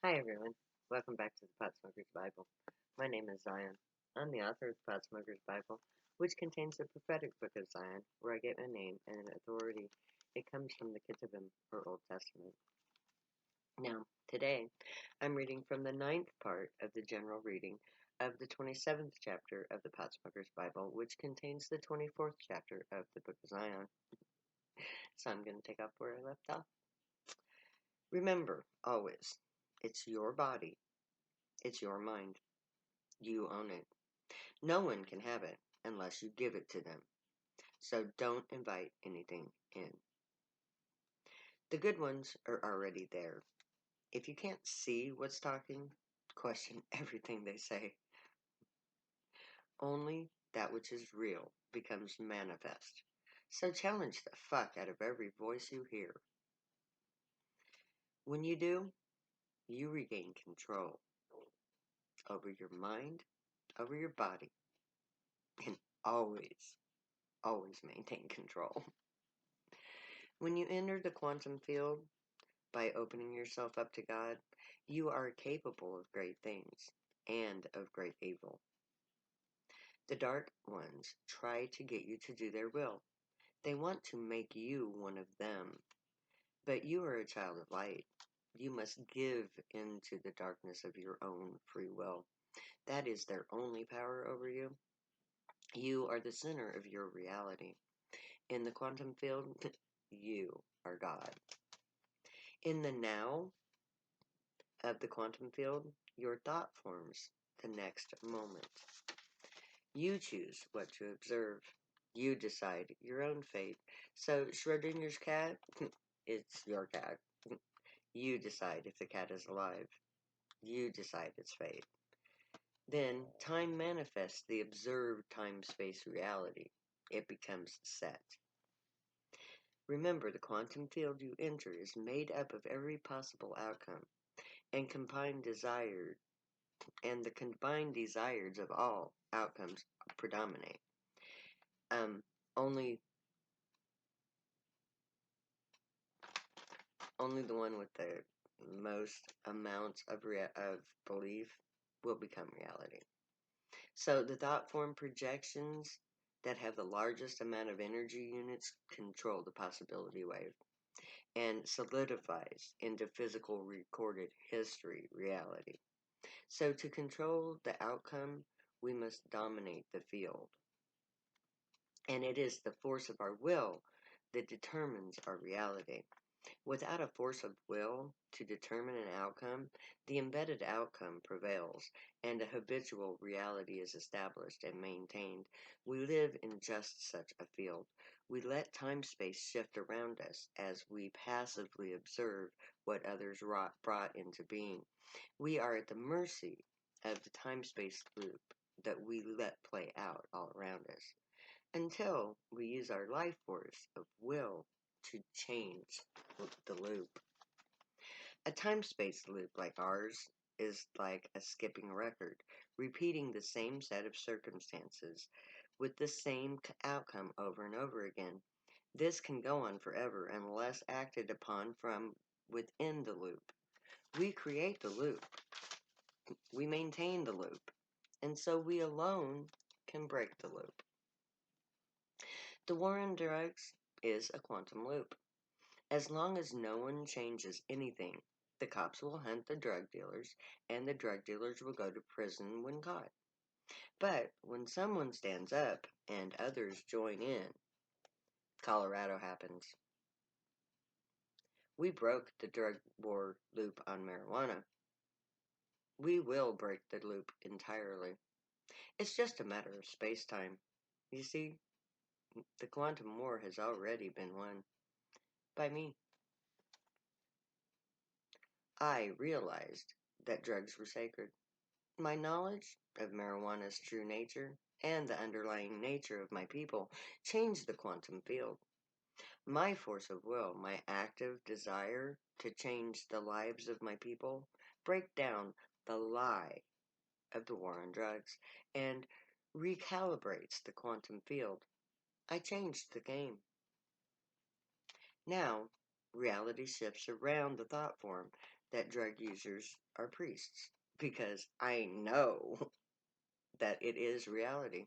Hi everyone, welcome back to the Pot Smoker's Bible. My name is Zion. I'm the author of the Pot Smoker's Bible, which contains the prophetic book of Zion, where I get my name and authority. It comes from the Ketuvim, or Old Testament. Now, today, I'm reading from the ninth part of the general reading of the 27th chapter of the Pot Smoker's Bible, which contains the 24th chapter of the book of Zion. So I'm going to take up where I left off. Remember, always, it's your body, it's your mind. You own it. No one can have it unless you give it to them. So don't invite anything in. The good ones are already there. If you can't see what's talking, question everything they say. Only that which is real becomes manifest. So challenge the fuck out of every voice you hear. When you do, you regain control over your mind, over your body, and always, always maintain control. When you enter the quantum field, by opening yourself up to God, you are capable of great things and of great evil. The dark ones try to get you to do their will. They want to make you one of them. But you are a child of light. You must give into the darkness of your own free will. That is their only power over you. You are the center of your reality. In the quantum field, you are God. In the now of the quantum field, your thought forms the next moment. You choose what to observe. You decide your own fate. So Schrodinger's cat, it's your cat. You decide if the cat is alive. You decide its fate. Then time manifests the observed time-space reality. It becomes set. Remember, the quantum field you enter is made up of every possible outcome and combined desire, and the combined desires of all outcomes predominate. Um, only only the one with the most amounts of belief will become reality. So the thought form projections that have the largest amount of energy units control the possibility wave and solidifies into physical recorded history reality. So to control the outcome, we must dominate the field. And it is the force of our will that determines our reality. Without a force of will to determine an outcome, the embedded outcome prevails, and a habitual reality is established and maintained. We live in just such a field. We let time-space shift around us as we passively observe what others brought into being. We are at the mercy of the time-space loop that we let play out all around us until we use our life force of will to change the loop. A time-space loop like ours is like a skipping record, repeating the same set of circumstances with the same outcome over and over again. This can go on forever unless acted upon from within the loop. We create the loop. We maintain the loop. And so we alone can break the loop. The war on drugs is a quantum loop. As long as no one changes anything, the cops will hunt the drug dealers, and the drug dealers will go to prison when caught. But when someone stands up and others join in, Colorado happens. We broke the drug war loop on marijuana. We will break the loop entirely. It's just a matter of space-time. You see, the quantum war has already been won by me. I realized that drugs were sacred. My knowledge of marijuana's true nature and the underlying nature of my people changed the quantum field. My force of will, my active desire to change the lives of my people, break down the lie of the war on drugs and recalibrates the quantum field. I changed the game. Now, reality shifts around the thought form. that drug users are priests because I know that it is reality.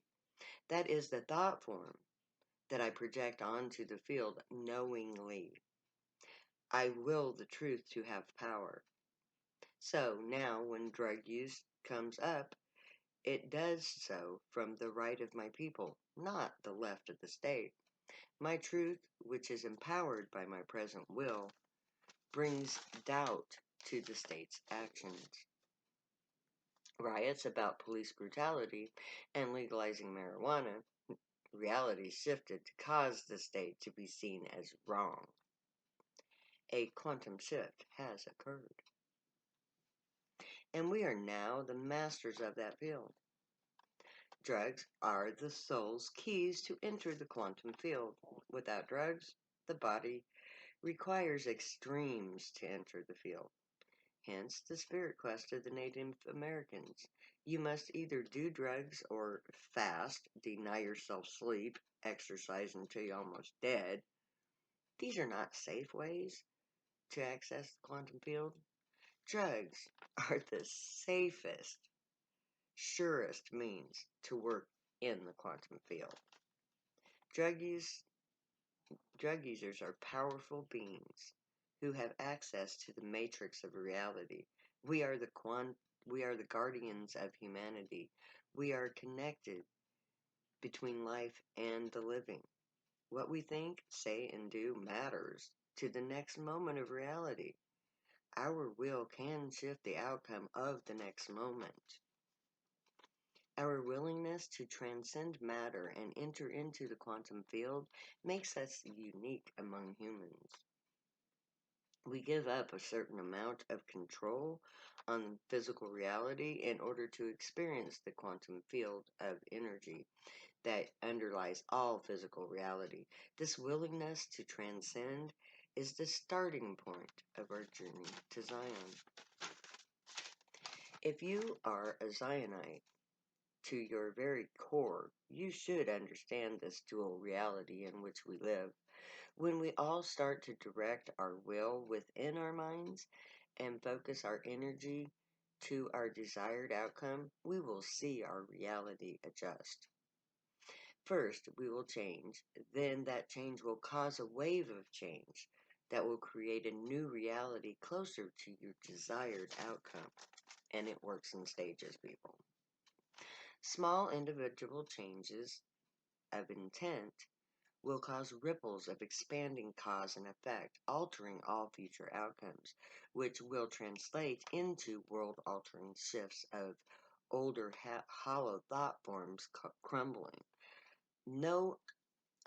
That is the thought form that I project onto the field knowingly. I will the truth to have power. So now, when drug use comes up, it does so from the right of my people, not the left of the state. My truth, which is empowered by my present will, brings doubt to the state's actions. Riots about police brutality and legalizing marijuana, reality shifted to cause the state to be seen as wrong. A quantum shift has occurred, and we are now the masters of that field. Drugs are the soul's keys to enter the quantum field. Without drugs, the body requires extremes to enter the field. Hence the spirit quest of the Native Americans. You must either do drugs or fast, deny yourself sleep, exercise until you're almost dead. These are not safe ways to access the quantum field. Drugs are the safest, surest means to work in the quantum field. Drug use Drug users are powerful beings who have access to the matrix of reality. We are we are the guardians of humanity. We are connected between life and the living. What we think, say, and do matters to the next moment of reality. Our will can shift the outcome of the next moment. Our willingness to transcend matter and enter into the quantum field makes us unique among humans. We give up a certain amount of control on physical reality in order to experience the quantum field of energy that underlies all physical reality. This willingness to transcend is the starting point of our journey to Zion. If you are a Zionite to your very core, you should understand this dual reality in which we live. When we all start to direct our will within our minds and focus our energy to our desired outcome, we will see our reality adjust. First, we will change, then that change will cause a wave of change that will create a new reality closer to your desired outcome. And it works in stages, people. Small individual changes of intent will cause ripples of expanding cause and effect, altering all future outcomes, which will translate into world-altering shifts of older hollow thought forms crumbling. No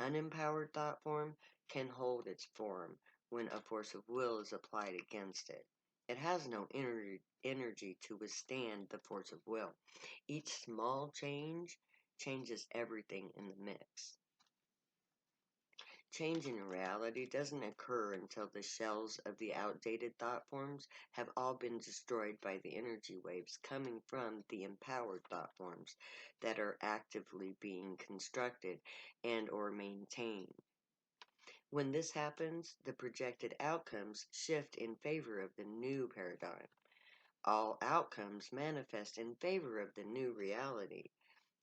unempowered thought form can hold its form when a force of will is applied against it. It has no energy to withstand the force of will. Each small change changes everything in the mix. Change in reality doesn't occur until the shells of the outdated thought forms have all been destroyed by the energy waves coming from the empowered thought forms that are actively being constructed and or maintained. When this happens, the projected outcomes shift in favor of the new paradigm. All outcomes manifest in favor of the new reality,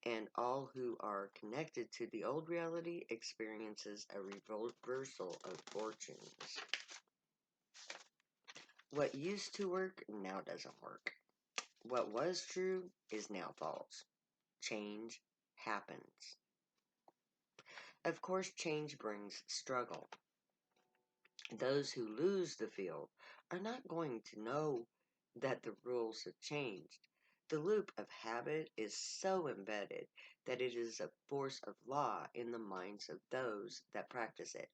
and all who are connected to the old reality experiences a reversal of fortunes. What used to work now doesn't work. What was true is now false. Change happens. Of course, change brings struggle. Those who lose the field are not going to know that the rules have changed. The loop of habit is so embedded that it is a force of law in the minds of those that practice it.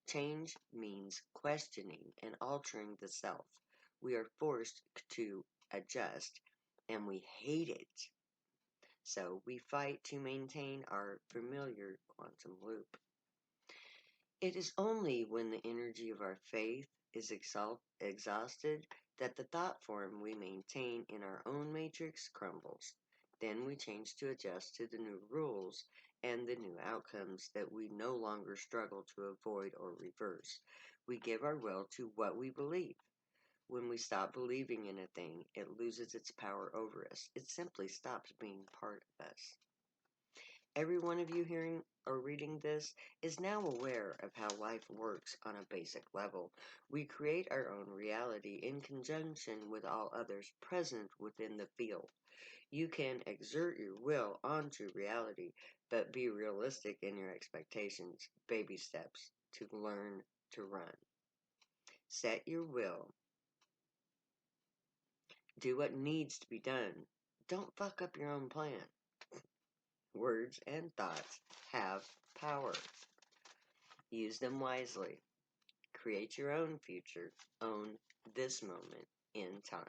Change means questioning and altering the self. We are forced to adjust, and we hate it. So we fight to maintain our familiar quantum loop. It is only when the energy of our faith is exhausted that the thought form we maintain in our own matrix crumbles. Then we change to adjust to the new rules and the new outcomes that we no longer struggle to avoid or reverse. We give our will to what we believe. When we stop believing in a thing, it loses its power over us. It simply stops being part of us. Every one of you hearing or reading this is now aware of how life works on a basic level. We create our own reality in conjunction with all others present within the field. You can exert your will onto reality, but be realistic in your expectations. Baby steps to learn to run. Set your will. Do what needs to be done. Don't fuck up your own plan. Words and thoughts have power. Use them wisely. Create your own future. Own this moment in time.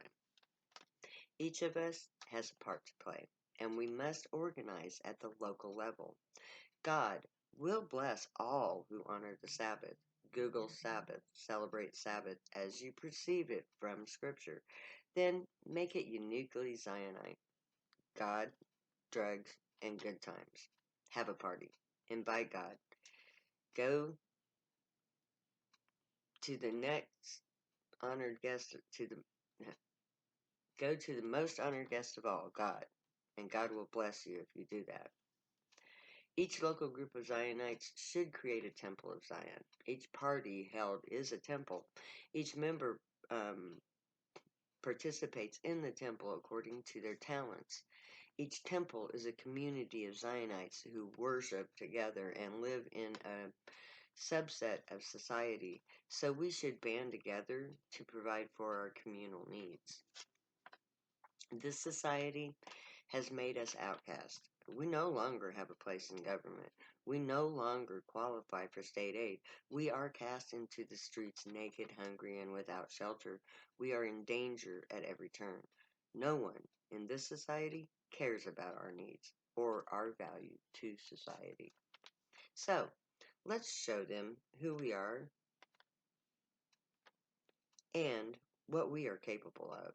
Each of us has a part to play, and we must organize at the local level. God will bless all who honor the Sabbath. Google Sabbath. Celebrate Sabbath as you perceive it from Scripture. Then make it uniquely Zionite. God, drugs, and good times. Have a party. Invite God. Go to the next honored guest go to the most honored guest of all, God, and God will bless you if you do that. Each local group of Zionites should create a temple of Zion. Each party held is a temple. Each member participates in the temple according to their talents. Each temple is a community of Zionites who worship together and live in a subset of society, so we should band together to provide for our communal needs. This society has made us outcasts. We no longer have a place in government. We no longer qualify for state aid. We are cast into the streets naked, hungry, and without shelter. We are in danger at every turn. No one in this society cares about our needs or our value to society. So, let's show them who we are and what we are capable of.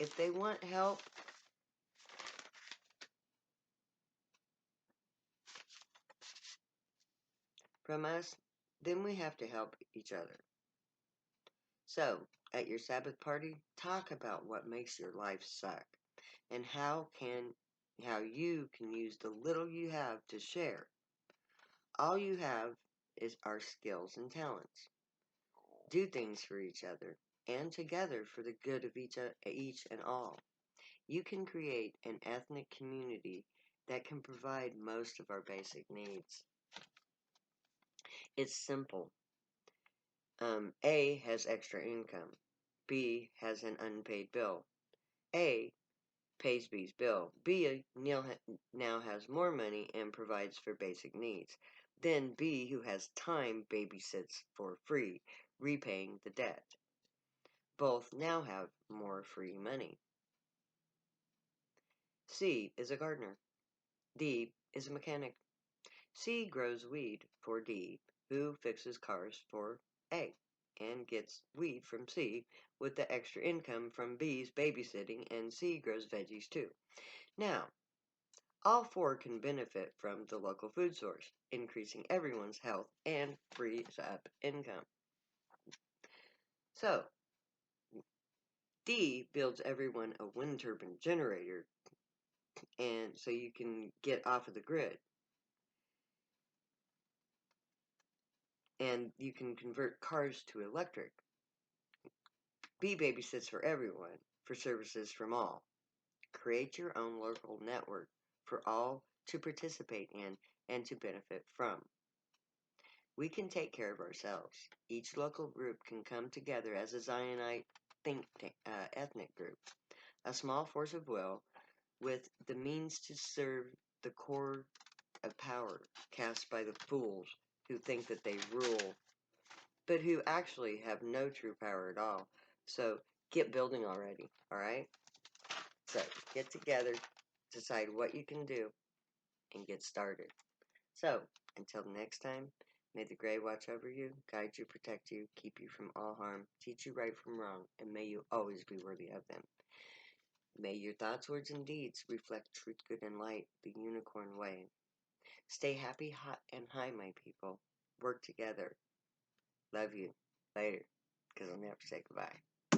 If they want help, from us, then we have to help each other. So, at your Sabbath party, talk about what makes your life suck and how you can use the little you have to share. All you have is our skills and talents. Do things for each other and together for the good of each and all. You can create an ethnic community that can provide most of our basic needs. It's simple. A has extra income. B has an unpaid bill. A pays B's bill. B now has more money and provides for basic needs. Then B, who has time, babysits for free, repaying the debt. Both now have more free money. C is a gardener. D is a mechanic. C grows weed for D, who fixes cars for A, and gets weed from C with the extra income from B's babysitting, and C grows veggies too. Now, all four can benefit from the local food source, increasing everyone's health and frees up income. So, D builds everyone a wind turbine generator, and so you can get off of the grid. And you can convert cars to electric. B babysits for everyone, for services from all. Create your own local network for all to participate in and to benefit from. We can take care of ourselves. Each local group can come together as a Zionite ethnic group, a small force of will with the means to serve the core of power cast by the fools who think that they rule, but who actually have no true power at all. So get building already, alright? So get together, decide what you can do, and get started. So, until next time, may the Grey watch over you, guide you, protect you, keep you from all harm, teach you right from wrong, and may you always be worthy of them. May your thoughts, words, and deeds reflect truth, good, and light, the unicorn way. Stay happy, hot, and high, my people. Work together. Love you. Later. because I'm going to have to say goodbye.